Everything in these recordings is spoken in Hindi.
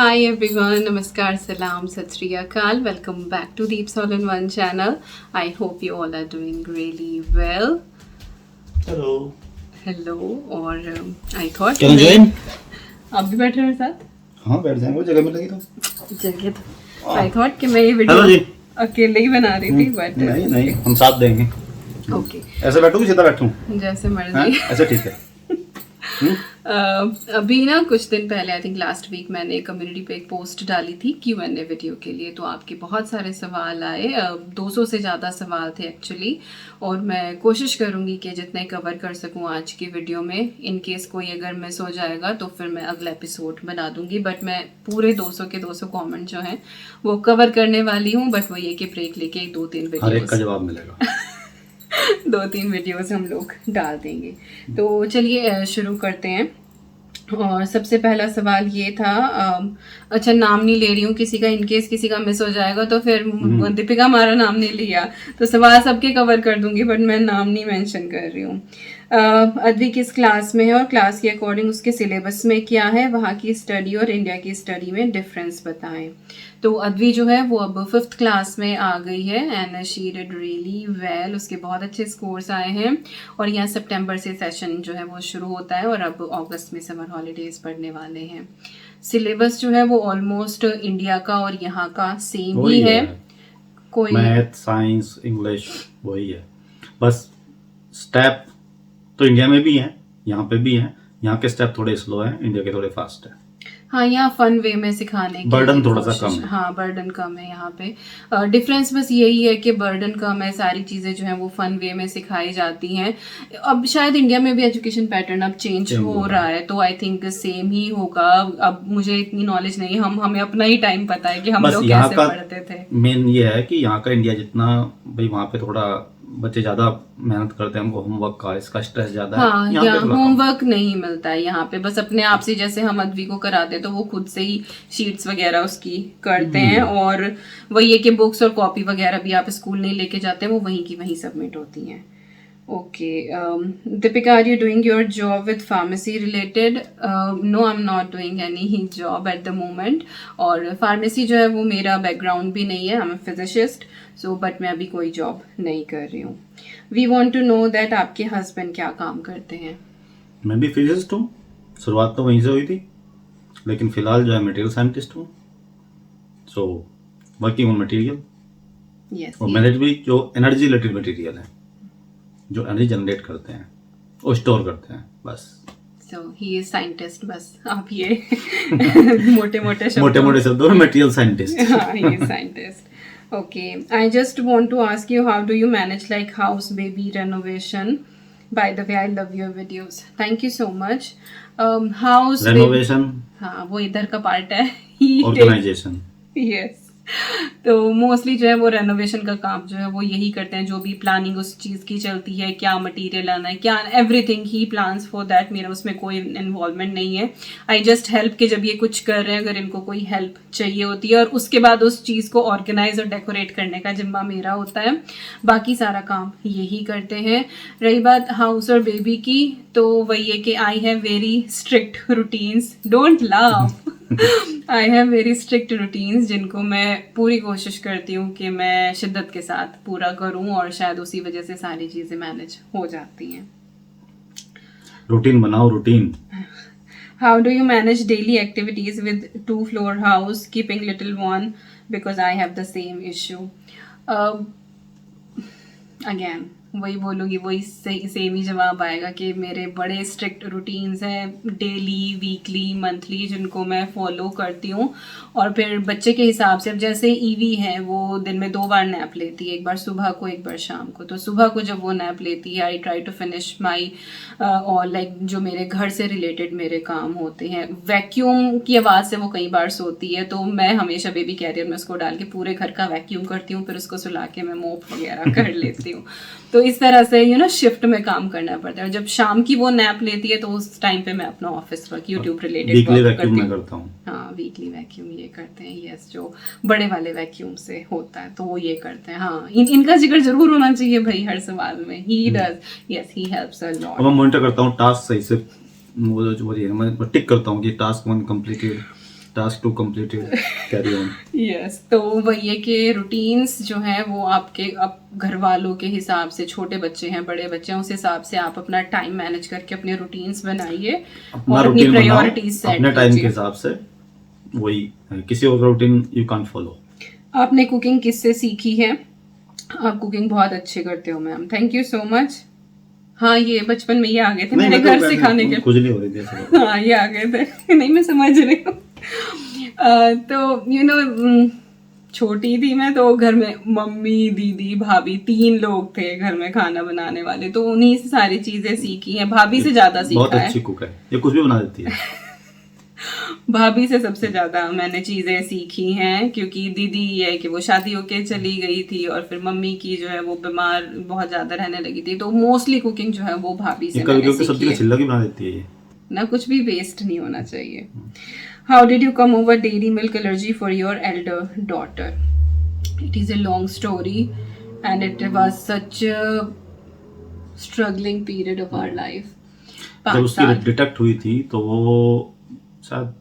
Hi everyone, Namaskar, Salam, Sat Sri Akal. Welcome back to Deep All in One channel. I hope you all are doing really well. Hello Hello और I thought कैन ज्वाइन आप भी बैठे मेरे साथ हाँ बैठ जाएंगे वो जगह मिलेगी तो जगह तो I thought कि मैं ये हेलो वीडियो जी अकेले ही बना रही थी बट नहीं नहीं हम साथ देंगे ओके ऐसे बैठूं कि सीधा बैठूं जैसे हाँ मर्जी ऐसे ठीक है अभी ना कुछ दिन पहले आई थिंक लास्ट वीक मैंने कम्युनिटी पे एक पोस्ट डाली थी Q&A वीडियो के लिए, तो आपके बहुत सारे सवाल आए, 200 से ज़्यादा सवाल थे एक्चुअली, और मैं कोशिश करूँगी कि जितने कवर कर सकूँ आज की वीडियो में। इन केस कोई अगर मिस हो जाएगा तो फिर मैं अगला एपिसोड बना दूँगी, बट मैं पूरे 200 के 200 कॉमेंट जो हैं वो कवर करने वाली हूँ। बट वो ये कि ब्रेक लेके 2-3 हर एक का वीडियोस जवाब मिलेगा 2-3 वीडियोस हम लोग डाल देंगे। तो चलिए शुरू करते हैं। और सबसे पहला सवाल ये था, अच्छा नाम नहीं ले रही हूँ किसी का, इनकेस किसी का मिस हो जाएगा तो फिर दीपिका हमारा नाम नहीं लिया तो सवाल सबके कवर कर दूंगी, बट मैं नाम नहीं मेंशन कर रही हूँ। अद्वी किस क्लास में है और क्लास के अकॉर्डिंग उसके सिलेबस में क्या है, वहाँ की स्टडी और इंडिया की स्टडी में डिफरेंस बताएं। तो अद्वी जो है वो अब 5th क्लास में आ गई है and she did really well, उसके बहुत अच्छे स्कोर्स आए हैं। और यहाँ सितंबर से सेशन जो है वो शुरू होता है और अब अगस्त में समर हॉलीडेज पढ़ने वाले हैं। सिलेबस जो है वो ऑलमोस्ट इंडिया का और यहाँ का सेम ही वही है। है कोई मैथ साइंस इंग्लिश वही है, बस स्टेप तो इंडिया में भी हैं यहाँ पे भी हैं। यहाँ के स्टेप थोड़े स्लो हैं, इंडिया के थोड़े फास्ट हैं। हाँ, यहाँ फन वे में सिखाने की बर्डन थोड़ा सा कोशिश- कम है। हाँ बर्डन कम है यहाँ पे। डिफरेंस बस यही है कि बर्डन कम है, सारी चीज़ें जो हैं वो फन वे में सिखाई जाती हैं। अब शायद इंडिया में भी एजुकेशन पैटर्न अब चेंज हो रहा है, तो आई थिंक सेम ही होगा। अब मुझे इतनी नॉलेज नहीं है, हमें अपना ही टाइम पता है कि हम बस लोग यहाँ कैसे का पढ़ते थे। मेन ये है कि यहाँ का इंडिया जितना भाई वहाँ पे थोड़ा बच्चे ज्यादा मेहनत करते हैं, हमको होमवर्क का इसका स्ट्रेस ज्यादा है। हाँ, यहाँ यहाँ पे थोड़ा कम। होमवर्क नहीं मिलता है यहाँ पे, बस अपने आप से जैसे हम अद्वी को कराते तो वो खुद से ही शीट्स वगैरह उसकी करते हैं, और वही है कि बुक्स और कॉपी वगैरह भी आप स्कूल नहीं लेके जाते, वो वहीं की वहीं सबमिट होती हैं। Okay, Deepika are you doing your job with pharmacy related? No, I am not doing any job at the moment. और फार्मेसी जो है वो मेरा बैकग्राउंड भी नहीं है, आई एम फिजिशिस्ट, सो बट मैं अभी कोई जॉब नहीं कर रही हूँ। We want to know that आपके हस्बैंड क्या काम करते हैं? मैं भी फिजिसिस्ट हूँ, शुरुआत तो वहीं से हुई थी, लेकिन फिलहाल जो है मटेरियल साइंटिस्ट हूँ। So working on material yes, और मैनेज भी जो एनर्जी रिलेटेड मटेरियल है, जो एनर्जी जनरेट करते हैं और स्टोर करते हैं, बस सो ही इज साइंटिस्ट, बस आप ये मोटे मोटे शब्दों में मटेरियल साइंटिस्ट। हाँ, he is scientist. Okay, I just want to ask you, how do you manage like house baby renovation? By the way, I love your videos. Thank you so much. House renovation, हाँ वो इधर का पार्ट है। He organization. यस, तो मोस्टली जो है वो रेनोवेशन का काम जो है वो यही करते हैं, जो भी प्लानिंग उस चीज़ की चलती है, क्या मटेरियल आना है, क्या everything he plans for that. मेरा उसमें कोई इन्वॉल्वमेंट नहीं है। आई जस्ट हेल्प कि जब ये कुछ कर रहे हैं अगर इनको कोई हेल्प चाहिए होती है, और उसके बाद उस चीज़ को ऑर्गेनाइज और डेकोरेट करने का जिम्मा मेरा होता है, बाकी सारा काम यही करते हैं। रही बात हाउस और बेबी की, तो वही है कि I have very strict routines, don't laugh, I have very strict routines जिनको मैं पूरी कोशिश करती हूँ कि मैं शिद्दत के साथ पूरा करूँ, और शायद उसी वजह से सारी चीज़ें मैनेज हो जाती हैं। रूटीन बनाओ, routine. How do you manage daily activities with 2-floor house, keeping little one? Because I have the same issue. Again, वही बोलूँगी, वही सेम ही जवाब आएगा कि मेरे बड़े स्ट्रिक्ट रूटीन्स हैं, डेली, वीकली, मंथली, जिनको मैं फॉलो करती हूँ। और फिर बच्चे के हिसाब से, अब जैसे ईवी है वो दिन में 2 बार नैप लेती है, एक बार सुबह को एक बार शाम को। तो सुबह को जब वो नैप लेती है, I try to finish my और लाइक जो मेरे घर से रिलेटेड मेरे काम होते हैं। वैक्यूम की आवाज़ से वो कई बार सोती है, तो मैं हमेशा बेबी कैरियर में उसको डाल के पूरे घर का वैक्यूम करती हूँ, फिर उसको सुला के मैं मोप वगैरह कर लेती हूँ। तो इस तरह से शिफ्ट में काम करना पड़ता है। और जब शाम की वो नैप लेती है तो उस टाइम पे मैं अपना office work, YouTube related weekly work vacuum करती मैं हूँ। करता हूँ। हाँ, वीकली वैक्यूम ये करते हैं, यस, जो बड़े वाले वैक्यूम से होता है तो वो ये करते हैं। हाँ, इनका जिक्र जरूर होना चाहिए भाई हर सवाल में। He does, yes, he helps a और लॉट। मैं मॉनिटर करता हूँ टास्क सही से, वो मैं टिक करता हूँ कि task 1 completed, task to complete it. Carry on. Yes तो वही है कि रूटीन्स जो हैं वो आपके अब घर वालों के हिसाब से, छोटे बच्चे हैं बड़े बच्चे हैं उस हिसाब से आप अपना टाइम मैनेज करके अपने रूटीन्स बनाइए अपना और अपनी रूटीन बनाओ प्रायोरिटीज सेट अपने टाइम के कीजिए। हिसाब से, वही किसी और रूटीन यू कांट फॉलो। आपने कुकिंग किससे सीखी है? आप कुकिंग बहुत अच्छे करते हो ma'am, thank you so much. हाँ ये बचपन में ये आ गए थे मेरे घर सिखाने के, खुजली हो रही थी ऐसे। हाँ ये आ गए थे नहीं मैं समझ रही हूँ। तो यू नो छोटी थी मैं तो घर में मम्मी दीदी भाभी 3 लोग थे घर में खाना बनाने वाले, तो उन्हीं से सारी चीजें सीखी हैं, भाभी से ज्यादा बहुत सीखा है। अच्छी कुक है, ये कुछ भी बना देती है। भाभी से सबसे ज्यादा मैंने चीजें सीखी हैं, क्योंकि दीदी ये है कि वो शादी होके चली गई थी और फिर मम्मी की जो है वो बीमार बहुत ज्यादा रहने लगी थी, तो मोस्टली कुकिंग जो है वो भाभी से ये मैंने कभी सब्जी सीखी का है छिलका भी बना देती है ये। ना, कुछ भी वेस्ट नहीं होना चाहिए। How did you come over dairy milk allergy for your Elder daughter? It is a long story and it was such a struggling period of our life. जब 5 उसकी साल, डिटेक्ट हुई थी तो वो शायद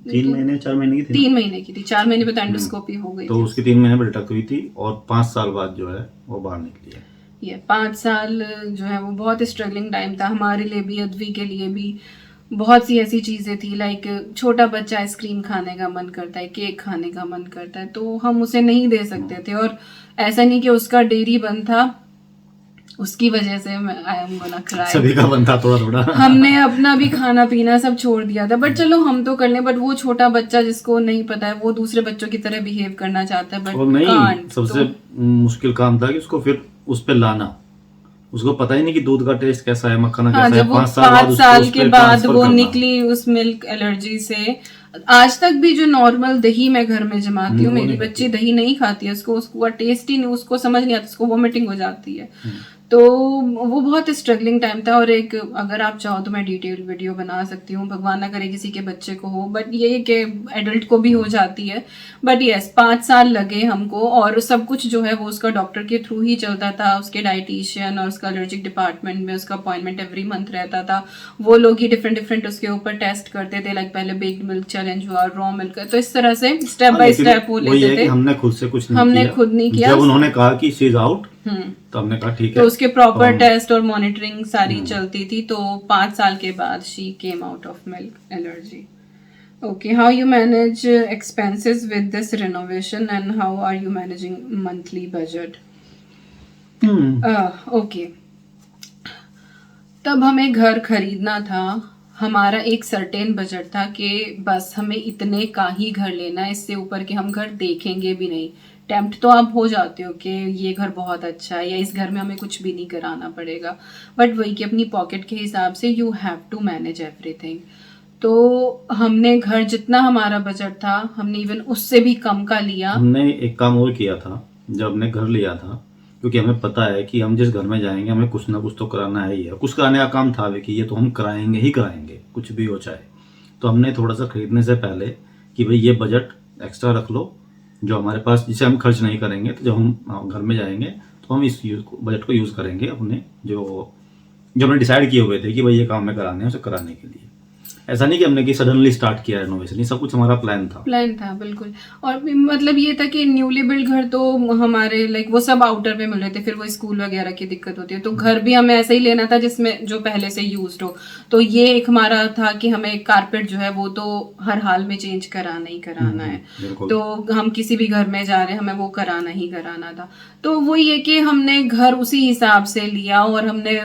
3 महीने 4 महीने की थी 3 महीने की थी, 4 महीने बाद एंडोस्कोपी हो गई तो थी। उसकी 3 महीने में डिटेक्ट हुई थी और 5 साल बाद जो है वो बाहर निकली है। ये 5 साल जो है वो बहुत स्ट्रगलिंग टाइम था हमारे लिए भी, अद्वी के लिए भी। बहुत सी ऐसी चीज़ें थी लाइक छोटा बच्चा आइसक्रीम खाने का मन करता है, केक खाने का मन करता है, तो हम उसे नहीं दे सकते थे। और ऐसा नहीं कि उसका डेयरी बंद था, उसकी वजह से आई एम गोना क्राई, सभी का बनता थोड़ा थोड़ा। हमने अपना भी खाना पीना सब छोड़ दिया था, बट चलो हम तो कर लें, बट वो छोटा बच्चा जिसको नहीं पता है वो दूसरे बच्चों की तरह बिहेव करना चाहता है, और बट नहीं, कांट। सबसे मुश्किल काम था कि उसको फिर उस पे लाना। उसको पता ही नहीं कि दूध का टेस्ट कैसा है, मक्खन हाँ, कैसा है। जब वो 5 साल बाद 5 उसको साल उस के पे बाद ट्रांसफर वो करना। निकली उस मिल्क एलर्जी से। आज तक भी जो नॉर्मल दही मैं घर में जमाती हूँ, वो मेरी नहीं बच्ची दही नहीं खाती है, उसको टेस्ट ही नहीं, उसको समझ नहीं आता, उसको वोमिटिंग हो जाती है। हम्म। तो वो बहुत स्ट्रगलिंग टाइम था। और एक अगर आप चाहो तो मैं डिटेल वीडियो बना सकती हूँ, भगवान ना करे किसी के बच्चे को हो, बट ये कि एडल्ट को भी हो जाती है। बट यस 5 साल लगे हमको, और सब कुछ जो है वो उसका डॉक्टर के थ्रू ही चलता था, उसके डाइटिशियन और उसका एलर्जिक डिपार्टमेंट में उसका अपॉइंटमेंट एवरी मंथ रहता था। वो लोग ही डिफरेंट डिफरेंट उसके ऊपर टेस्ट करते थे, लाइक पहले बेक्ड मिल्क चैलेंज हुआ, रॉ मिल्क, तो इस तरह से स्टेप हाँ, बाय लेकिन स्टेप वो वही है लेते कि थे। हमने खुद से कुछ नहीं हमने किया। खुद नहीं किया। जब उन्होंने कहा कि शी इज आउट हम्म, तो हमने कहा ठीक तो है। उसके प्रॉपर तो टेस्ट और मॉनिटरिंग सारी चलती थी। तो 5 साल के बाद she came out of milk allergy. Okay, how you manage expenses with this renovation and how are you managing monthly budget? Okay, तब हमें घर खरीदना था, हमारा एक सर्टेन बजट था कि बस हमें इतने का ही घर लेना है, इससे ऊपर के हम घर देखेंगे भी नहीं। टेम्प्ट तो आप हो जाते हो कि ये घर बहुत अच्छा है या इस घर में हमें कुछ भी नहीं कराना पड़ेगा, बट वही कि अपनी पॉकेट के हिसाब से you have to manage everything. तो हमने घर जितना हमारा बजट था हमने इवन उससे भी कम का लिया। हमने एक काम और किया था जब हमने घर लिया था, क्योंकि हमें पता है कि हम जिस घर में जाएंगे हमें कुछ ना कुछ तो कराना है ही है। कुछ कराने का काम था कि ये तो हम कराएंगे ही कराएंगे, कुछ भी हो चाहे। तो हमने थोड़ा सा खरीदने से पहले कि भाई ये बजट एक्स्ट्रा रख लो जो हमारे पास, जिसे हम खर्च नहीं करेंगे, तो जब हम घर में जाएंगे तो हम इस बजट को यूज़ करेंगे अपने जो हमने डिसाइड किए हुए थे कि भाई ये काम हमें कराने हैं उसे कराने के लिए। ऐसा नहीं कि हमने कि सडनली स्टार्ट किया रेनोवेशन, ये सब कुछ हमारा प्लान था बिल्कुल। और मतलब ये था कि न्यूली बिल्ड घर तो हमारे लाइक वो सब आउटर पे मिल रहे थे, फिर वो स्कूल वगैरह की दिक्कत होती है, तो घर भी हमें ऐसा ही लेना था जिसमें जो पहले से यूज्ड हो। तो ये एक हमारा था कि हमें कारपेट जो है वो तो हर हाल में चेंज कराना ही कराना है। बिल्कुल। तो हम किसी भी घर में जा रहे हैं हमें वो कराना ही कराना था। तो वो ये कि हमने घर उसी हिसाब से लिया और हमने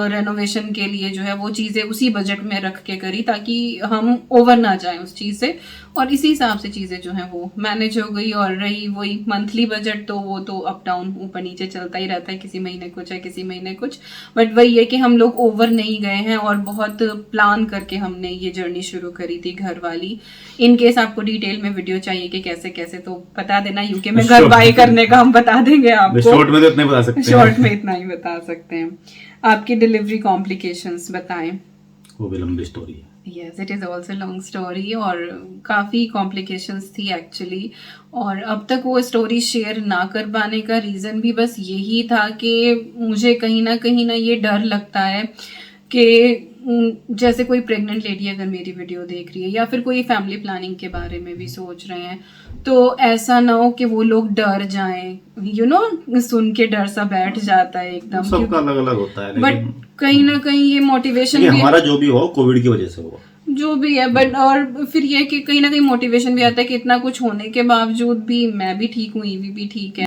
रेनोवेशन के लिए जो है वो चीज़ें उसी बजट में रख के करी ताकि हम ओवर ना जाएं उस चीज़ से, और इसी हिसाब से चीज़ें जो हैं वो मैनेज हो गई। और रही वही मंथली बजट, तो वो तो अप डाउन ऊपर नीचे चलता ही रहता है, किसी महीने कुछ है किसी महीने कुछ, बट वही है कि हम लोग ओवर नहीं गए हैं और बहुत प्लान करके हमने ये जर्नी शुरू करी थी घर वाली। इन केस आपको डिटेल में वीडियो चाहिए कि कैसे कैसे, तो बता देना, यूके में घर बाई करने का हम बता देंगे आपको। शॉर्ट में तो इतना ही बता सकते हैं। शॉर्ट में इतना ही बता सकते हैं। आपकी डिलीवरी कॉम्प्लिकेशंस बताएं। वो भी लंबी स्टोरी है। Yes, it is also long story और काफ़ी कॉम्प्लिकेशंस थी एक्चुअली। और अब तक वो स्टोरी शेयर ना कर पाने का रीज़न भी बस यही था कि मुझे कहीं ना ये डर लगता है कि जैसे कोई प्रेग्नेंट लेडी अगर मेरी वीडियो देख रही है या फिर कोई फैमिली प्लानिंग के बारे में भी सोच रहे हैं, तो ऐसा ना हो कि वो लोग डर जाएं, सुन के डर सा बैठ जाता है एकदम। सबका अलग अलग होता है, बट लेकिन कहीं ना कहीं ये मोटिवेशन भी हमारा जो भी हो कोविड की वजह से हुआ, जो भी है, बट और फिर ये कि कहीं ना कहीं मोटिवेशन भी आता है कि इतना कुछ होने के बावजूद भी मैं भी ठीक हूँ, ईवी भी ठीक है।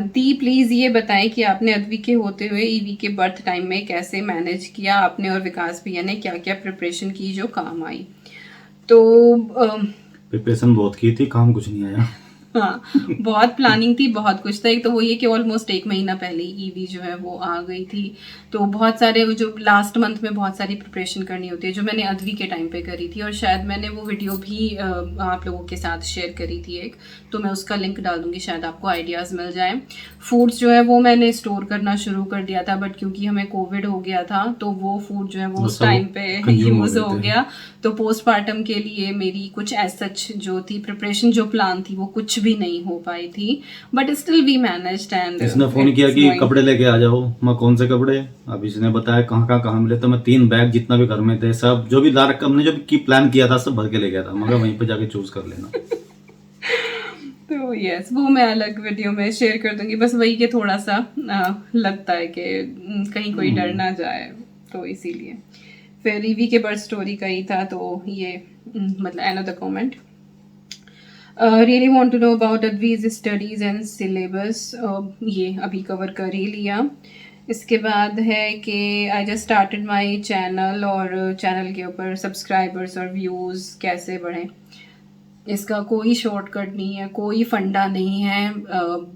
दी प्लीज ये बताएं कि आपने अद्वी के होते हुए ईवी के बर्थ टाइम में कैसे मैनेज किया आपने और विकास भैया ने, क्या क्या प्रिपरेशन की जो काम आई। तो प्रिपरेशन बहुत की थी, काम कुछ नहीं आया। हाँ, बहुत प्लानिंग थी, बहुत कुछ था। एक तो वो ये कि ऑलमोस्ट 1 महीना पहले ईवी जो है वो आ गई थी, तो बहुत सारे जो लास्ट मंथ में बहुत सारी प्रिपरेशन करनी होती है जो मैंने अद्वी के टाइम पे करी थी, और शायद मैंने वो वीडियो भी आप लोगों के साथ शेयर करी थी एक, तो मैं उसका लिंक डाल दूंगी, शायद आपको आइडियाज़ मिल जाए। फूड्स जो है वो मैंने स्टोर करना शुरू कर दिया था, बट क्योंकि हमें कोविड हो गया था तो वो फूड जो है वो उस टाइम पे यूज़ हो गया। तो पोस्टमार्टम के लिए मेरी कुछ एज सच जो थी प्रिपरेशन, जो प्लान थी, वो कुछ भी नहीं हो पाई थी, but still we managed. And इसने फोन किया कि कपड़े लेके आ जाओ, मैं कौन से कपड़े, अब इसने बताया कहाँ मिले, तो मैं 3 बैग जितना भी घर में थे सब जो भी ला रखा हमने, जो भी प्लान किया था सब भर के ले गया था, मगर वहीं पे जाके चूज कर लेना। तो यस, वो मैं अलग वीडियो में शेयर कर दूंगी। बस वही के थोड़ा सा लगता है कि कहीं कोई डर ना जाए, तो इसीलिए। फिर ईवी के बर्थ स्टोरी का ही था, तो ये मतलब another comment. Really want to know about Advi's studies and syllabus. ये अभी कवर कर ही लिया। इसके बाद है कि I just started my channel, और चैनल के ऊपर सब्सक्राइबर्स और व्यूज़ कैसे बढ़ें, इसका कोई शॉर्टकट नहीं है, कोई फंडा नहीं है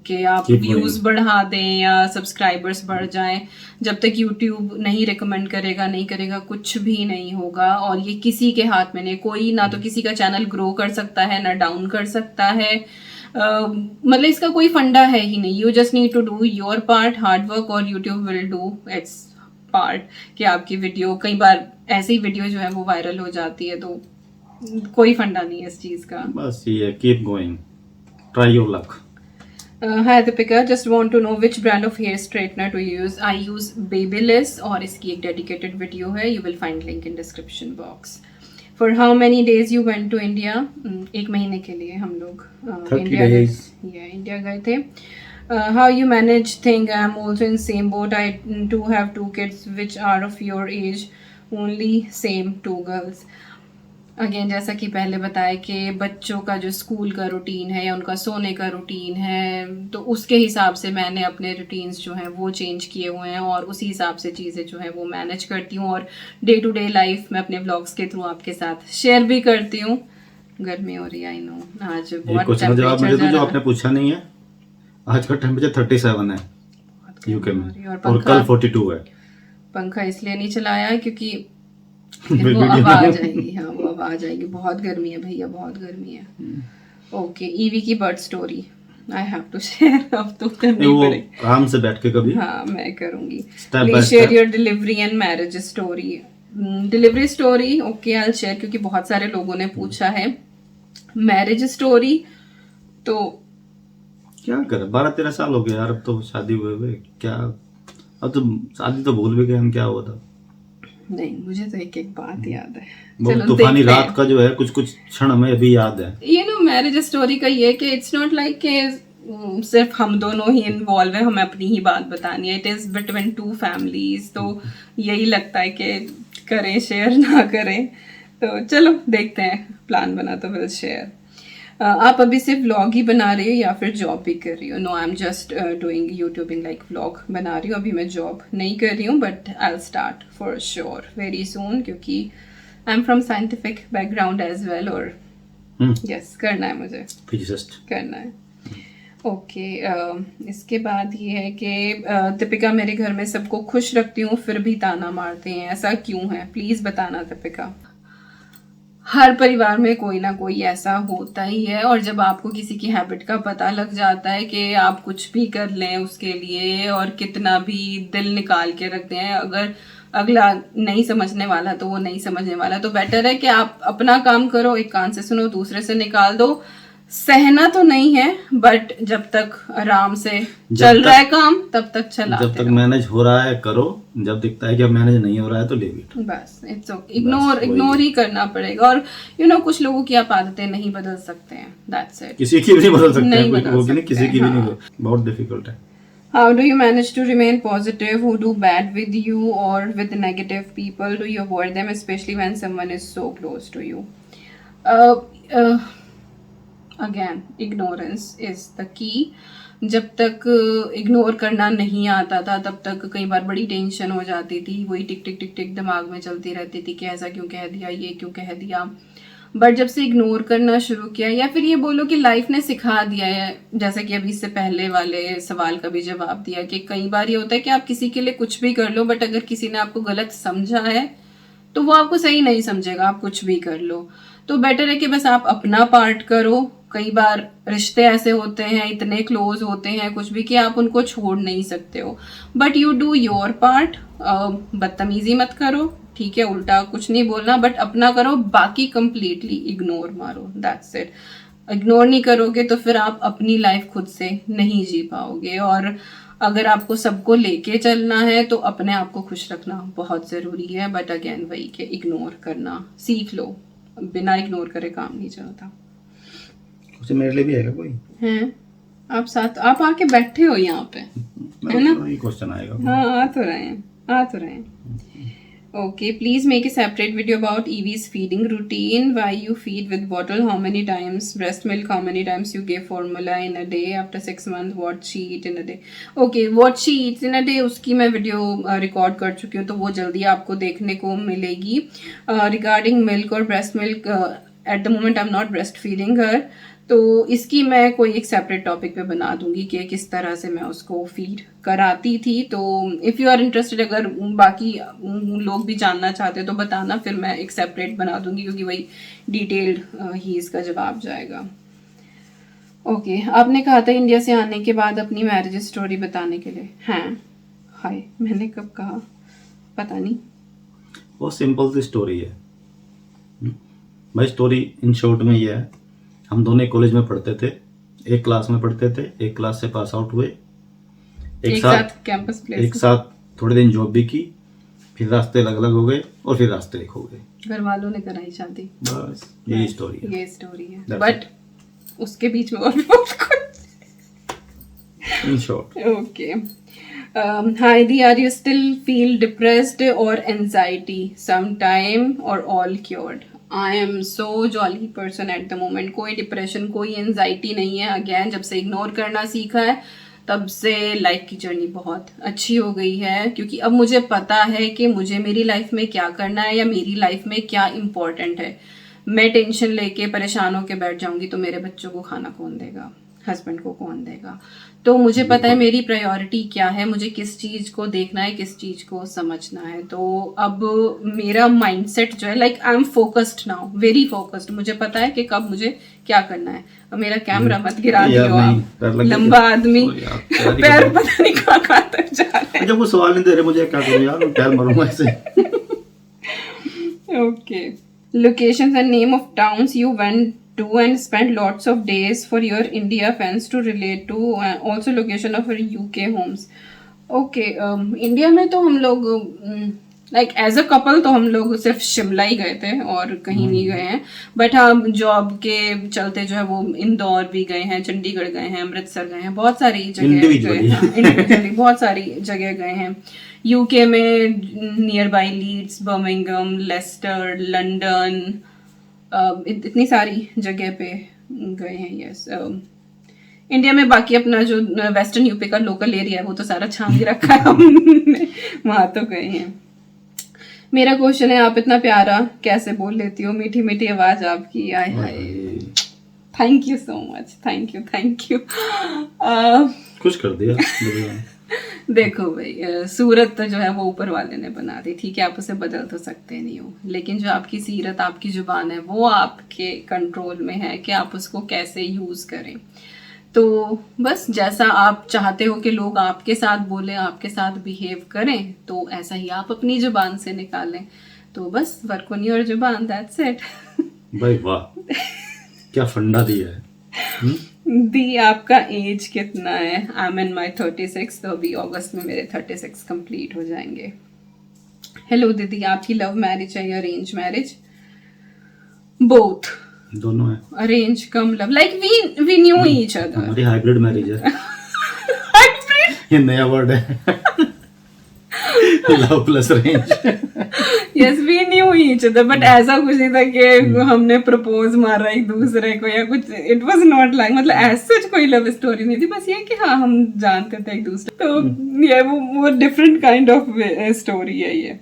कि आप व्यूज़ बढ़ा दें या सब्सक्राइबर्स बढ़ जाएं। जब तक यूट्यूब नहीं रिकमेंड करेगा, नहीं करेगा, कुछ भी नहीं होगा। और ये किसी के हाथ में नहीं, कोई ना तो किसी का चैनल ग्रो कर सकता है ना डाउन कर सकता है। मतलब इसका कोई फंडा है ही नहीं। You just need to do your part, hard work, और YouTube will do its part कि आपकी वीडियो, कई बार ऐसी वीडियो जो है वो वायरल हो जाती है, तो कोई फंडा नहीं है इस चीज का। बस ये keep going, try your luck. Hi Deepika, just want to know which brand of hair straightener to use. I use BaByliss, और इसकी एक डेडिकेटेड वीडियो है, you will find link in description box. For how many days you went to India? 1 महीने के लिए हम लोग इंडिया गए थे। How you manage thing? I'm also in same boat. I too have 2 kids which are of your age, only same 2 girls. Again जैसा कि पहले बताया कि बच्चों का जो स्कूल का रूटीन है या उनका सोने का रूटीन है, तो उसके हिसाब से मैंने अपने रूटीन्स जो हैं वो चेंज किए हुए हैं, और उसी हिसाब से चीज़ें जो हैं वो मैनेज करती हूँ, और डे टू डे लाइफ मैं अपने व्लॉग्स के थ्रू आपके साथ शेयर भी करती हूँ। गर्मी हो रही है, आई नो, आज बहुत टेम्परेचर जो आपने पूछा नहीं है, आज का टेम्परेचर 37 है यूके में, और कल 42 है। पंखा इसलिए नहीं चलाया क्योंकि वो आवाज आएगी, हाँ वो आवाज आएगी। बहुत गर्मी है भैया, बहुत गर्मी है। ओके, ईवी की birth story I have to share, अब तो करनी पड़ेगी आराम से बैठ के कभी। हाँ मैं करूंगी। Please share your delivery and marriage story. Delivery story okay, I will share, क्योंकि बहुत सारे लोगों ने पूछा है। मैरिज स्टोरी तो क्या करे, 12-13 साल हो गए यार, अब तो शादी हुए क्या, अब तो शादी तो भूल भी गए हम क्या हुआ था। नहीं, मुझे तो एक बात याद है, चलो तूफानी रात का जो है कुछ क्षण हमें अभी याद है। मैरिज स्टोरी का ये कि इट्स नॉट लाइक कि सिर्फ हम दोनों ही इन्वॉल्व है, हमें अपनी ही बात बतानी है। इट इज बिटवीन 2 फैमिलीज, तो यही लगता है कि करें शेयर ना करें, तो चलो देखते हैं, प्लान बना तो विल शेयर। आप अभी सिर्फ व्लॉग ही बना रही हो या फिर जॉब भी कर रही हो? No, I am just doing YouTubing, like vlog बना रही हूँ, अभी मैं जॉब नहीं कर रही हूँ, but I will start for sure very soon, क्योंकि I am from scientific background as well, और यस करना है मुझे, फिजिसिस्ट करना है। ओके, इसके बाद ये है कि दीपिका, मेरे घर में सबको खुश रखती हूँ फिर भी ताना मारते हैं, ऐसा क्यों है? प्लीज़ बताना दीपिका। हर परिवार में कोई ना कोई ऐसा होता ही है, और जब आपको किसी की हैबिट का पता लग जाता है कि आप कुछ भी कर लें उसके लिए और कितना भी दिल निकाल के रखते हैं, अगर अगला नहीं समझने वाला तो वो नहीं समझने वाला, तो बेटर है कि आप अपना काम करो, एक कान से सुनो दूसरे से निकाल दो, सहना तो नहीं है, बट जब तक आराम से जब चल तक- रहा है काम तब तक चलाते जब तक रहो। मैनेज हो रहा है करो, जब दिखता है कि अब मैनेज नहीं हो रहा है तो लीव इट। बस इट्स ओके, इग्नोर वही इग्नोर है। ही करना पड़ेगा। और कुछ लोगों की आप आदतें नहीं बदल सकते हैं, दैट्स इट। किसी की भी नहीं बदल सकते नहीं हैं, कोई बदल वो भी नहीं, सकते किसी हैं, की भी हाँ। नहीं, बहुत डिफिकल्ट है। How do you manage to remain positive? Who do bad with you or with negative people? Do you avoid them, especially when someone is so close to you? Uh, uh, Again, ignorance is the key. जब तक इग्नोर करना नहीं आता था तब तक कई बार बड़ी टेंशन हो जाती थी, वही टिक टिक टिक टिक दिमाग में चलती रहती थी कि ऐसा क्यों कह दिया, ये क्यों कह दिया। बट जब से इग्नोर करना शुरू किया, या फिर ये बोलो कि लाइफ ने सिखा दिया है, जैसे कि अभी इससे पहले वाले सवाल का भी जवाब दिया कि कई बार ये होता है कि आप किसी के लिए कुछ भी कर लो, बट अगर किसी ने आपको गलत समझा है तो वो आपको सही नहीं समझेगा, आप कुछ भी कर लो। तो बेटर है कि बस आप अपना पार्ट करो। कई बार रिश्ते ऐसे होते हैं, इतने क्लोज होते हैं कुछ भी, कि आप उनको छोड़ नहीं सकते हो, but you do your part. बदतमीजी मत करो, ठीक है, उल्टा कुछ नहीं बोलना, बट अपना करो, बाकी कंप्लीटली इग्नोर मारो, दैट्स इट। इग्नोर नहीं करोगे तो फिर आप अपनी लाइफ खुद से नहीं जी पाओगे। और अगर आपको सबको लेके चलना है तो अपने आप को खुश रखना बहुत ज़रूरी है। बट अगेन वही कि इग्नोर करना सीख लो, बिना इग्नोर करे काम नहीं चलता। उसे मेरे लिए भी है कोई हैं आप साथ, आप आके बैठे हो यहाँ पे, है ना? क्वेश्चन आएगा। हाँ, आ तो रहे हैं। Okay, please make a separate video about Evie's feeding routine. Why you feed with bottle? How many times breast milk? How many times you give formula in a day? After 6 months, what she eat in a day? Okay, what she eats in a day, उसकी मैं वीडियो रिकॉर्ड कर चुकी हूँ, तो वो जल्दी आपको देखने को मिलेगी। रिगार्डिंग मिल्क और breast milk, at the moment I am not breastfeeding her, तो इसकी मैं कोई एक सेपरेट टॉपिक पे बना दूंगी कि किस तरह से मैं उसको फीड कराती थी। तो इफ़ यू आर इंटरेस्टेड, अगर बाकी लोग भी जानना चाहते हो तो बताना, फिर मैं एक सेपरेट बना दूंगी, क्योंकि वही डिटेल्ड ही इसका जवाब जाएगा। ओके, आपने कहा था इंडिया से आने के बाद अपनी मैरिज स्टोरी बताने के लिए। हाँ, हाय, मैंने कब कहा पता नहीं। वो सिंपल सी स्टोरी है भाई। स्टोरी इन शॉर्ट में ये है, हम दोनों कॉलेज में पढ़ते थे, एक क्लास में पढ़ते थे, एक क्लास से पास आउट हुए, एक साथ कैंपस प्लेस, एक साथ थोड़े दिन जॉब भी की, फिर रास्ते अलग अलग हो गए और फिर रास्ते एक हो गए। घर वालों ने कराई शादी, बस यही स्टोरी है। ये स्टोरी है। That's बट उसके बीच में और भी बहुत कुछ। In short. Okay. Heidi, are you still feel depressed or anxiety sometime or all cured? I am so jolly person at the moment. कोई डिप्रेशन, कोई एंजाइटी नहीं है। अगेन, जब से इग्नोर करना सीखा है तब से लाइफ की जर्नी बहुत अच्छी हो गई है, क्योंकि अब मुझे पता है कि मुझे मेरी लाइफ में क्या करना है या मेरी लाइफ में क्या इम्पोर्टेंट है। मैं टेंशन लेके परेशान होके बैठ जाऊंगी तो मेरे बच्चों को खाना कौन देगा, हस्बैंड को कौन देगा? तो मुझे पता है मेरी प्रायोरिटी क्या है, मुझे किस चीज़ को देखना है, किस चीज़ को समझना है। तो अब मेरा माइंडसेट जो है, like I am focused now, very focused. मुझे पता है कि कब मुझे क्या करना है। अब मेरा कैमरा मत गिरा दियो आप, लंबा आदमी, पैर पता नहीं कहाँ तक जा रहा है। जब वो सवाल नहीं दे रहे मुझे, क्या करूँ यार, पैर मारूंगा ऐसे। Okay. Locations and name of towns you went to and spent lots of days for your India fans to relate to. Also location of your UK homes. Okay. India में तो हम लोग लाइक एज अ कपल तो हम लोग सिर्फ शिमला ही गए थे और कहीं नहीं गए हैं। बट हम जॉब के चलते जो है वो इंदौर भी गए हैं, चंडीगढ़ गए हैं, अमृतसर गए हैं, बहुत सारी जगह इंडिविजुअली बहुत सारी जगह गए हैं। यूके में nearby Leeds, Birmingham, Leicester, London, इतनी सारी जगह पे गए हैं। यस, इंडिया में बाकी अपना जो वेस्टर्न यूपी का लोकल एरिया है वो तो सारा छान के रखा है हमने, वहां तो गए हैं। मेरा क्वेश्चन है, आप इतना प्यारा कैसे बोल लेती हो, मीठी मीठी आवाज आपकी, आय हाय, thank you so much, thank you. खुश कर दिया। देखो भाई, सूरत तो जो है वो ऊपर वाले ने बना दी, ठीक है, आप उसे बदल तो सकते नहीं हो, लेकिन जो आपकी सीरत, आपकी जुबान है, वो आपके कंट्रोल में है कि आप उसको कैसे यूज करें। तो बस जैसा आप चाहते हो कि लोग आपके साथ बोलें, आपके साथ बिहेव करें, तो ऐसा ही आप अपनी जुबान से निकालें। तो बस वर्क ऑन योर जुबान, दैट्स इट। भाई वाह, क्या फंडा दिया है। दी आपका एज कितना है? आई एम इन माई 36, तो अभी अगस्त में मेरे 36 कंप्लीट हो जाएंगे। हेलो दीदी, आपकी लव मैरिज है या अरेंज मैरिज? बोथ। दोनों है। Arrange cum love, like we knew each other. हमारी हाइब्रिड मैरिज है। ये नया वर्ड है। Love plus range. Yes, we knew each other, but ऐसा कुछ नहीं था कि हमने प्रपोज मारा एक दूसरे को या कुछ। इट वाज नॉट लाइक, मतलब ऐसा कोई लव स्टोरी नहीं थी, बस ये कि हाँ हम जानते थे एक दूसरे। तो ये वो डिफरेंट काइंड ऑफ स्टोरी है ये।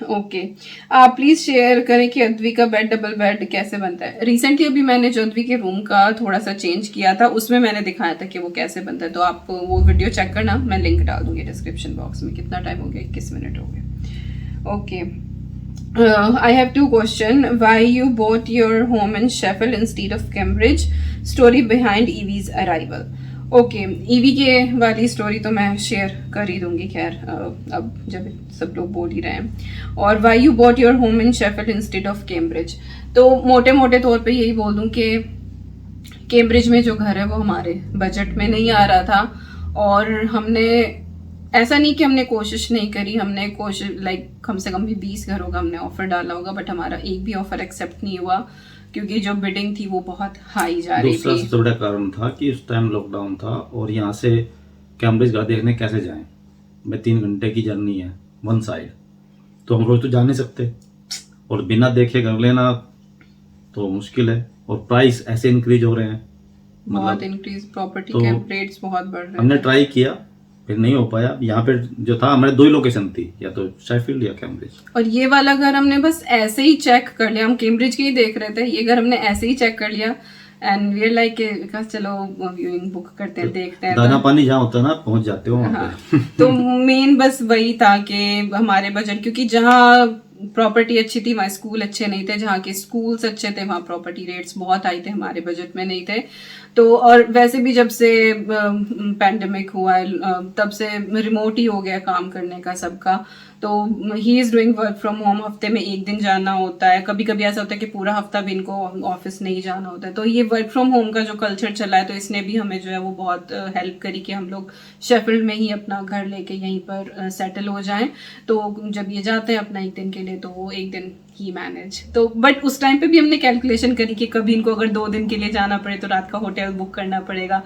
ओके, आप प्लीज शेयर करें कि अद्वी का बेड, डबल बेड कैसे बनता है। रिसेंटली अभी मैंने जो अद्वी के रूम का थोड़ा सा चेंज किया था, उसमें मैंने दिखाया था कि वो कैसे बनता है, तो आप वो वीडियो चेक करना, मैं लिंक डाल दूंगी डिस्क्रिप्शन बॉक्स में। कितना टाइम हो गया? 21 मिनट हो गए। Okay, I have two questions. Why you bought your home in Sheffield instead of Cambridge? Story behind Evie's arrival. Okay, EV के वाली स्टोरी तो मैं शेयर कर ही दूंगी, खैर अब जब सब लोग बोल ही रहे हैं। और why you bought your home in Sheffield instead of Cambridge, तो मोटे मोटे तौर पे यही बोल दूं कि कैम्ब्रिज में जो घर है वो हमारे बजट में नहीं आ रहा था, और हमने ऐसा नहीं कि हमने कोशिश नहीं करी, हमने कोशिश लाइक कम से कम भी 20 घरों का हमने ऑफर डाला होगा, बट हमारा एक भी ऑफर एक्सेप्ट नहीं हुआ क्योंकि जो बिडिंग थी वो बहुत हाई जा रही थी। दूसरा सबसे बड़ा कारण था कि उस टाइम लॉकडाउन था और यहाँ से कैम्ब्रिज घर देखने कैसे जाएं। मैं 3 घंटे की जर्नी है वन साइड, तो हम रोज तो जा नहीं सकते, और बिना देखे घर लेना तो मुश्किल है, और प्राइस ऐसे इंक्रीज हो रहे हैं, बहुत इंक्रीज, प्रॉपर्टी तो के रेट्स बहुत बढ़ रहे हैं। हमने ट्राई किया, फिर नहीं हो पाया। यहाँ पे जो था हमारे 2 ही लोकेशन थी, या तो शेफील्ड या कैम्ब्रिज। और ये वाला घर हमने बस ऐसे ही चेक कर लिया, हम कैम्ब्रिज के ही देख रहे थे, ये घर हमने ऐसे ही चेक कर लिया एंड वी आर लाइक चलो व्यूइंग बुक करते हैं, देखते हैं। दाना पानी जहाँ होता है ना, पहुंच जाते हो वहाँ पे। तो मेन बस वही था कि हमारे बजट, क्योंकि जहाँ प्रॉपर्टी अच्छी थी वहाँ स्कूल अच्छे नहीं थे, जहाँ के स्कूल्स अच्छे थे वहाँ प्रॉपर्टी रेट्स बहुत हाई थे, हमारे बजट में नहीं थे। तो और वैसे भी जब से पैंडेमिक हुआ है तब से रिमोट ही हो गया काम करने का सबका, तो he is doing work from home. हफ्ते में 1 दिन जाना होता है, कभी कभी ऐसा होता है कि पूरा हफ्ता भी इनको ऑफिस नहीं जाना होता है। तो ये वर्क फ्रॉम होम का जो कल्चर चला है, तो इसने भी हमें जो है वो बहुत हेल्प करी कि हम लोग शेफील्ड में ही अपना घर लेके यहीं पर सेटल हो जाएं। तो जब ये जाते हैं अपना 1 दिन के लिए, तो वो 1 दिन ही मैनेज। तो बट उस टाइम पे भी हमने कैलकुलेशन करी कि कभी इनको अगर 2 दिन के लिए जाना पड़े तो रात का होटल बुक करना पड़ेगा,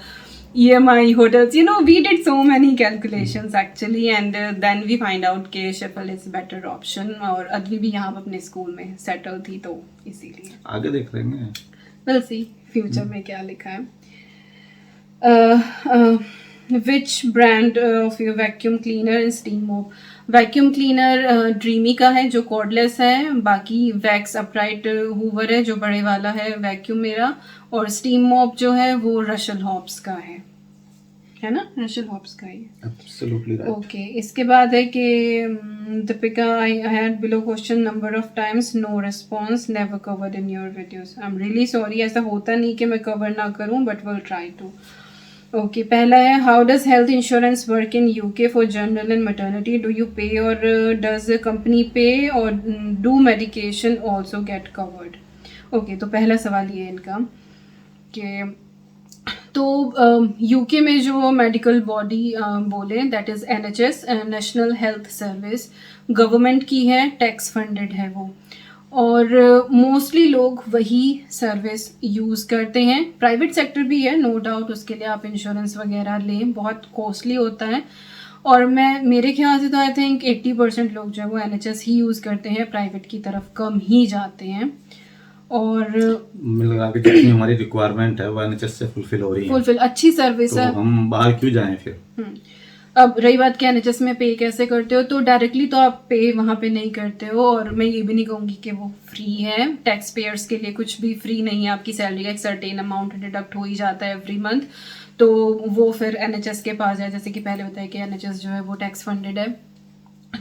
EMI hotels, we did so many calculations actually, and then we find out कि शेफील्ड is better option, और अद्वी भी यहाँ अपने स्कूल में सेटल थी, तो इसीलिए आगे देख लेंगे, we'll see फ्यूचर में क्या लिखा है। विच brand of your vacuum cleaner and steam मोप? वैक्यूम क्लीनर ड्रीमी का है जो कॉर्डलेस है, बाकी वैक्स अपराइट हूवर है जो बड़े वाला है वैक्यूम मेरा, और स्टीम मोप जो है वो रशल हॉब्स का है ना, रशल हॉब्स का ही है। Absolutely right. ओके, इसके बाद है कि Deepika, I had below question number of times, no response, never covered in your videos. I am really sorry, ऐसा होता नहीं कि मैं कवर ना करूं, but will try to. Okay, पहला है how does health insurance work in UK for general and maternity? Do you pay और डज कंपनी पे, और do medication also get covered? Okay, तो पहला सवाल ये है इनका कि तो UK में जो मेडिकल बॉडी बोले that is NHS, national health service, government की है, टैक्स फंडेड है वो, और मोस्टली लोग वही सर्विस यूज़ करते हैं। प्राइवेट सेक्टर भी है नो डाउट, उसके लिए आप इंश्योरेंस वगैरह लें, बहुत कॉस्टली होता है, और मेरे ख्याल से तो आई थिंक 80% लोग जो है वो NHS ही यूज़ करते हैं, प्राइवेट की तरफ कम ही जाते हैं। और मिल लगा के जितनी हमारी रिक्वायरमेंट है वो NHS से फुलफिल हो रही है, फुलफिल अच्छी सर्विस तो है। हम बाहर क्यों जाएं फिर। अब रही बात कि NHS में पे कैसे करते हो, तो डायरेक्टली तो आप पे वहाँ पे नहीं करते हो, और मैं ये भी नहीं कहूँगी कि वो फ्री है। टैक्स पेयर्स के लिए कुछ भी फ्री नहीं है, आपकी सैलरी का एक सर्टेन अमाउंट डिडक्ट हो ही जाता है एवरी मंथ, तो वो फिर NHS के पास है। जैसे कि पहले बताया कि NHS जो है वो टैक्स फंडेड है,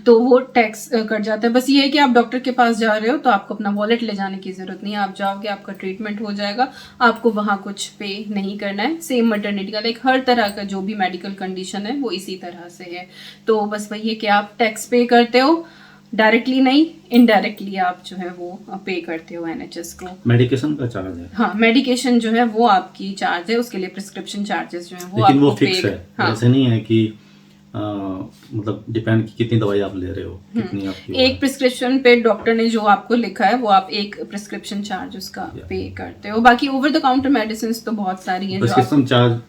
तो वो टैक्स कट जाता है। बस ये है कि आप डॉक्टर के पास जा रहे हो तो आपको अपना वॉलेट ले जाने की ज़रूरत नहीं है, आप जाओगे आपका ट्रीटमेंट हो जाएगा, आपको वहाँ कुछ पे नहीं करना है। सेम मैटरनिटी का, लाइक हर तरह का जो भी मेडिकल कंडीशन है वो इसी तरह से है। तो बस वही है कि आप टैक्स पे करते हो, डायरेक्टली नहीं, इनडायरेक्टली आप जो है वो पे करते हो NHS को। मेडिकेशन का चार्ज है, हाँ, मेडिकेशन जो है वो आपकी चार्ज है, उसके लिए प्रिस्क्रिप्शन चार्जेस जो है वो लेकिन वो आपको फिक्स है। हाँ, ऐसे नहीं है कि मतलब डिपेंड की कितनी दवाई आप ले रहे हो, कितनी आपकी एक प्रिस्क्रिप्शन पे डॉक्टर ने जो आपको लिखा है वो आप एक प्रिस्क्रिप्शन चार्ज उसका पे करते हो। बाकी ओवर द काउंटर मेडिसिन तो बहुत सारी हैं जो प्रिस्क्रिप्शन चार्ज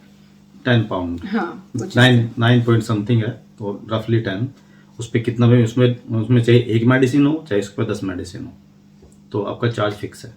10 पाउंड, हाँ कुछ 9 पॉइंट समथिंग है, तो रफली 10। उस पर कितना भी उसमें चाहे एक मेडिसिन हो चाहे उस पर 10 मेडिसिन हो, तो आपका चार्ज फिक्स है।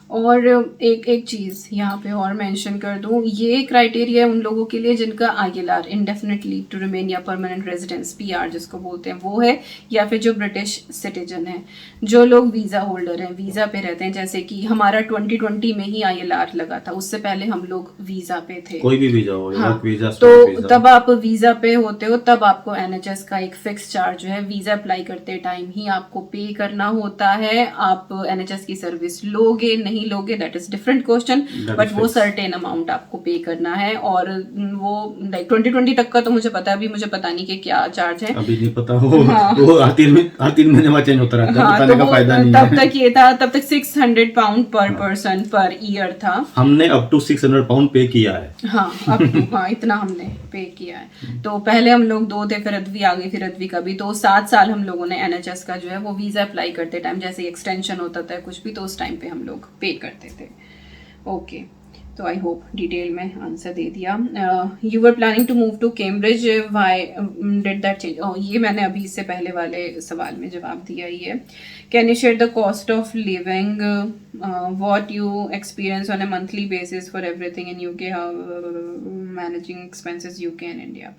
और एक चीज़ यहाँ पे और मेंशन कर दूँ, ये क्राइटेरिया है उन लोगों के लिए जिनका ILR indefinite leave to remain या परमानेंट रेजिडेंस PR जिसको बोलते हैं वो है, या फिर जो ब्रिटिश सिटीजन है। जो लोग वीज़ा होल्डर हैं, वीज़ा पे रहते हैं, जैसे कि हमारा 2020 में ही ILR लगा था, उससे पहले हम लोग वीज़ा पे थे। कोई भी वीज़ा हो, हाँ, वर्क वीज़ा, तो स्टूडेंट वीज़ा, तब आप वीज़ा पे होते हो, तब आपको NHS का एक फिक्स चार्ज जो है वीज़ा अप्लाई करते टाइम ही आपको पे करना होता है। आप NHS की सर्विस लोगे नहीं लोगे that is different question, but वो सर्टेन अमाउंट आपको पे करना है। और वो लाइक 2020 तक का तो मुझे पता है, अभी मुझे पता नहीं कि क्या चार्ज है, अभी नहीं पता हो। वो हर 3 महीने में चेंज होता रहता है, हाँ, बताने तो का फायदा नहीं तब है। तक ये था, तब तक 600 पाउंड पर पर्सन पर ईयर था। हमने अप टू 600 पाउंड पे किया है। हाँ, अब हाँ इतना हमने पे किया है। तो पहले हम लोग 2 थे, फिर अद्वी आ गई, फिर अद्वी का भी, तो 7 साल हम लोगों ने NHS का जो है वो वीज़ा अप्लाई करते टाइम, जैसे एक्सटेंशन होता था कुछ भी, तो उस टाइम पे हम लोग पे करते थे। ओके, तो आई होप डिटेल में आंसर दे दिया। You were planning to move to Cambridge, why did that change? ये मैंने अभी इससे पहले वाले सवाल में जवाब दिया ही है। Can you share the cost of living, what you experience on a monthly basis for everything in UK, how managing expenses UK and India?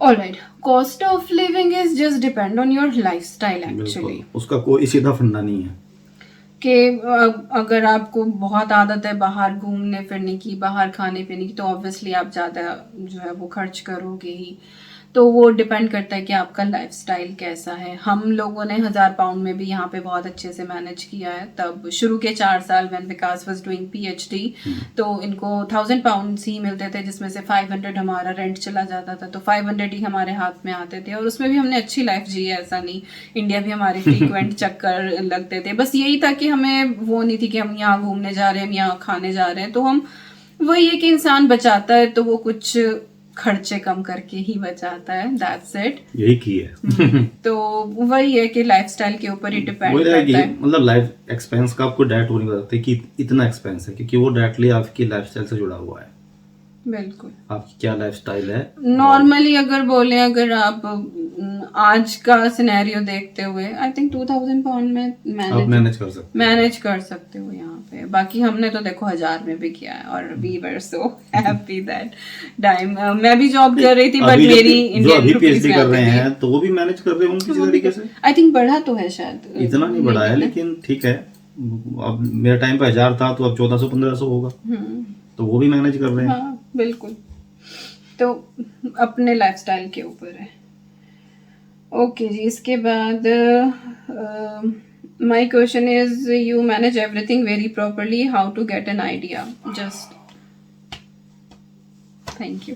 Alright, cost of living is just depend on your lifestyle actually, उसका कोई सीधा फंडा नहीं है कि अगर आपको बहुत आदत है बाहर घूमने फिरने की, बाहर खाने पीने की, तो ऑब्वियसली आप ज़्यादा जो है वो खर्च करोगे ही। तो वो डिपेंड करता है कि आपका लाइफस्टाइल कैसा है। हम लोगों ने 1000 पाउंड में भी यहाँ पे बहुत अच्छे से मैनेज किया है। तब शुरू के 4 साल when Vikas was doing PhD, तो इनको 1000 पाउंड्स ही मिलते थे, जिसमें से 500 हमारा रेंट चला जाता था, तो 500 ही हमारे हाथ में आते थे, और उसमें भी हमने अच्छी लाइफ जी है, ऐसा नहीं। इंडिया भी हमारे फ्रीक्वेंट चक्कर लगते थे, बस यही था कि हमें वो नहीं थी कि हम यहाँ घूमने जा रहे हैं, हम यहाँ खाने जा रहे हैं। तो हम वही है कि इंसान बचाता है तो वो कुछ खर्चे कम करके ही बचाता है, दैट्स इट। यही की है। तो वही है कि लाइफस्टाइल के ऊपर ही डिपेंड वही करता है। मतलब लाइफ एक्सपेंस का आपको डायरेक्ट वो नहीं बता सकते कि इतना एक्सपेंस है, क्योंकि वो डायरेक्टली आपकी लाइफस्टाइल से जुड़ा हुआ है। बिल्कुल, आपकी क्या लाइफस्टाइल है। नॉर्मली अगर बोले, अगर आप आज का सिनेरियो देखते हुए, आई थिंक 2000 पाउंड में आप मैनेज कर सकते मैनेज कर सकते हो यहाँ पे। बाकी हमने तो देखो 1000 में भी किया है, और we were so happy that time. मैं भी जॉब कर रही थी, बट मेरी जो अभी PhD कर रहे हैं तो वो भी मैनेज कर रहे होंगे किसी तरीके से। आई थिंक बढ़ा तो है शायद, इतना नहीं बढ़ा है, लेकिन ठीक है। अब मेरे टाइम पे 1000 था, तो अब 1400-1500 होगा, तो वो भी मैनेज कर रहे हैं। हाँ बिल्कुल, तो अपने लाइफस्टाइल के ऊपर है। ओके जी, इसके बाद my question is, you manage everything very properly, how to get an idea? Just thank you,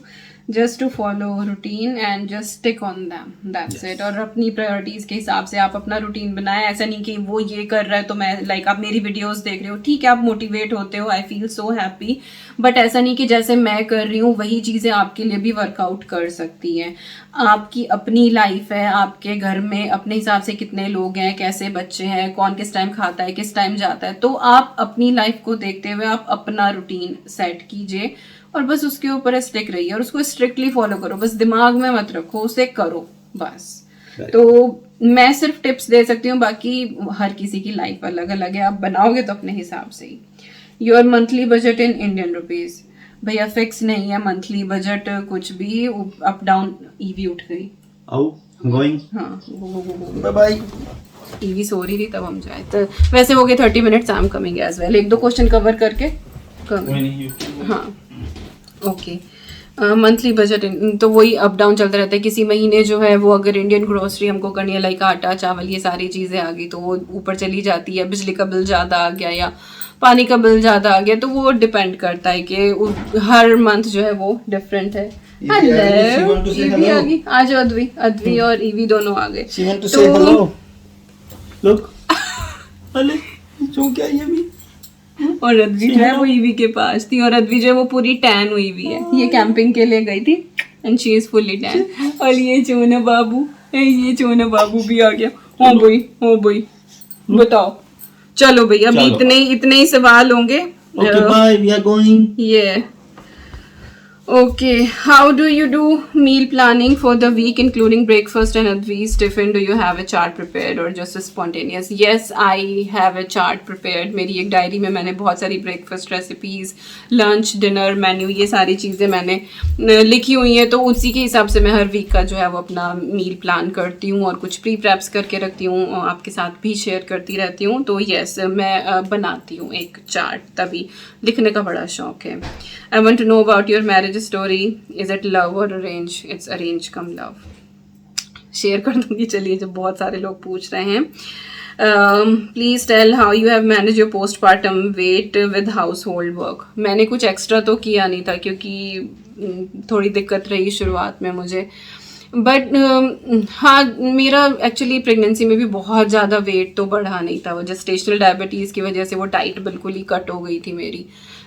just to follow routine and just stick on them, that's it. और अपनी प्रायोरिटीज के हिसाब से आप अपना रूटीन बनाएं। ऐसा नहीं कि वो ये कर रहा है तो मैं लाइक आप मेरी वीडियोस देख रहे हो, ठीक है, आप मोटिवेट होते हो, I feel so happy, but ऐसा नहीं कि जैसे मैं कर रही हूँ वही चीज़ें आपके लिए भी वर्कआउट कर सकती हैं। आपकी अपनी लाइफ है, आपके घर में अपने हिसाब से कितने लोग हैं, कैसे बच्चे हैं, कौन किस टाइम खाता है, किस टाइम जाता है, तो आप अपनी लाइफ को देखते हुए आप अपना रूटीन सेट कीजिए और बस उसके ऊपर स्टिक रहिए और उसको स्ट्रिक्टली फॉलो करो। बस दिमाग में मत रखो, उसे करो बस। तो मैं सिर्फ टिप्स दे सकती हूँ, बाकी हर किसी की लाइफ अलग अलग है, आप बनाओगे तो अपने हिसाब से ही। Your monthly budget in Indian rupees? भैया फिक्स नहीं है मंथली बजट, कुछ भी अप डाउन। ईवी उठ गई, गोइंग, हाँ बाय बाय। ईवी सो रही थी तब हम जाए, तो वैसे हो गए 30 minutes, I am coming as well. 1-2 question cover करके हाँ ओके। मंथली बजट तो वही अप डाउन चलता रहता है। किसी महीने जो है वो अगर इंडियन ग्रोसरी हमको करनी है, लाइक आटा चावल ये सारी चीज़ें आ गई तो वो ऊपर चली जाती है। बिजली का बिल ज़्यादा आ गया या पानी का बिल ज़्यादा आ गया, तो वो डिपेंड करता है कि हर मंथ जो है वो डिफरेंट है, हेलो ईवी आ गई। आ जाओ अद्वी, अद्वी और ईवी दोनों आ गए। She want to say hello. Look. अरे जो क्या ये भी? और अद्वी जो है वो ईवी के पास थी, और अद्वी जो है वो पूरी टैन हुई हुई है। ये कैंपिंग के लिए गई थी and she is fully tan. और ये चोना बाबू, ये चोना बाबू भी आ गया। हाँ भाई बताओ। चलो भैया, अभी चलो। इतने ही सवाल होंगे। Okay, bye. We are going. Yeah. Okay. How do you do meal planning for the week, including breakfast and Advi's tiffin? Do you have a chart prepared or just a spontaneous? Yes, I have a chart prepared. मेरी एक डायरी में मैंने बहुत सारी breakfast recipes, lunch, dinner, menu, ये सारी चीज़ें मैंने लिखी हुई हैं। तो उसी के हिसाब से मैं हर वीक का जो है वो अपना मील प्लान करती हूँ और कुछ प्री प्रेप्स करके रखती हूँ, आपके साथ भी शेयर करती रहती हूँ। तो यस, मैं बनाती हूँ एक चार्ट, तभी लिखने का बड़ा शौक है। I want to know about your marriage story. Is it love or arrange? It's arrange come love. Share कर दूंगी, चलिए, जब बहुत सारे लोग पूछ रहे हैं। Please tell how you have managed your postpartum weight with household work. मैंने कुछ एक्स्ट्रा तो किया नहीं था क्योंकि थोड़ी दिक्कत रही शुरुआत में मुझे, बट हाँ, मेरा एक्चुअली प्रेगनेंसी में भी बहुत ज़्यादा वेट तो बढ़ा नहीं था। वो जेस्टेशनल डायबिटीज़ की वजह से वो डाइट बिल्कुल ही कट हो गई थी मेरी,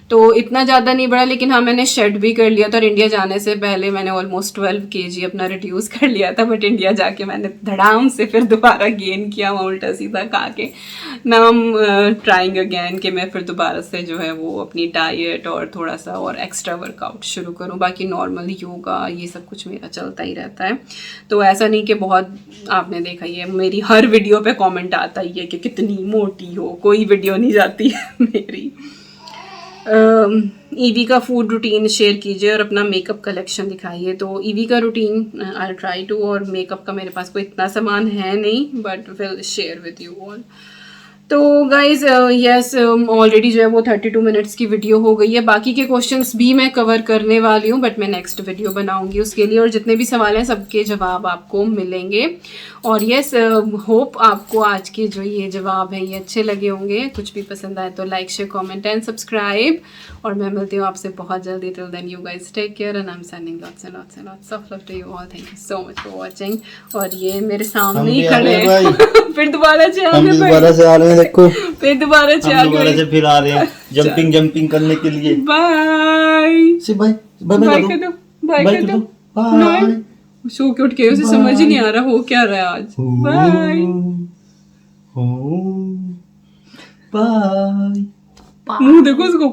तो इतना ज़्यादा नहीं बढ़ा। लेकिन हाँ, मैंने शेड भी कर लिया था, और इंडिया जाने से पहले मैंने ऑलमोस्ट 12 kg अपना रिड्यूस कर लिया था। बट इंडिया जाके मैंने धड़ाम से फिर दोबारा गेन किया वहाँ उल्टा सीधा खा के। Now I am trying again कि मैं फिर दोबारा से जो है वो अपनी डाइट और थोड़ा सा और एक्स्ट्रा वर्कआउट शुरू करूँ। बाकी नॉर्मल योगा ये सब कुछ मेरा चलता ही रहता है। तो ऐसा नहीं कि बहुत, आपने देखा ही है मेरी हर वीडियो पे कमेंट आता ही है कि कितनी मोटी हो, कोई वीडियो नहीं जाती है मेरी। ईवी का फूड रूटीन शेयर कीजिए और अपना मेकअप कलेक्शन दिखाइए। तो ईवी का रूटीन आई ट्राई टू, और मेकअप का मेरे पास कोई इतना सामान है नहीं, but will share with you all. तो गाइज यस, ऑलरेडी जो है वो 32 मिनट्स की वीडियो हो गई है। बाकी के क्वेश्चंस भी मैं कवर करने वाली हूँ, बट मैं नेक्स्ट वीडियो बनाऊंगी उसके लिए, और जितने भी सवाल हैं सबके जवाब आपको मिलेंगे। और यस, होप आपको आज के जो ये जवाब हैं ये अच्छे लगे होंगे। कुछ भी पसंद आए तो like, share, comment and subscribe. और मैं मिलती हूँ आपसे बहुत जल्दी। Till then you guys take care and I am sending lots and lots and lots of love to you all. Thank you so much for watching. और ये मेरे सामने ही खड़े हैं फिर दोबारा से हम दोबारा से आ रहे हैं, देखो फिर दोबारा से हम दोबारा से फिर आ रहे हैं जंपिंग करने के लिए। बाय से बाय बाय कर दो, बाय कर दो, बाय। सो के उठ के उसे समझ ही नहीं आ रहा हो क्या रहा है आज। Bye bye. मुंह देखो उसको।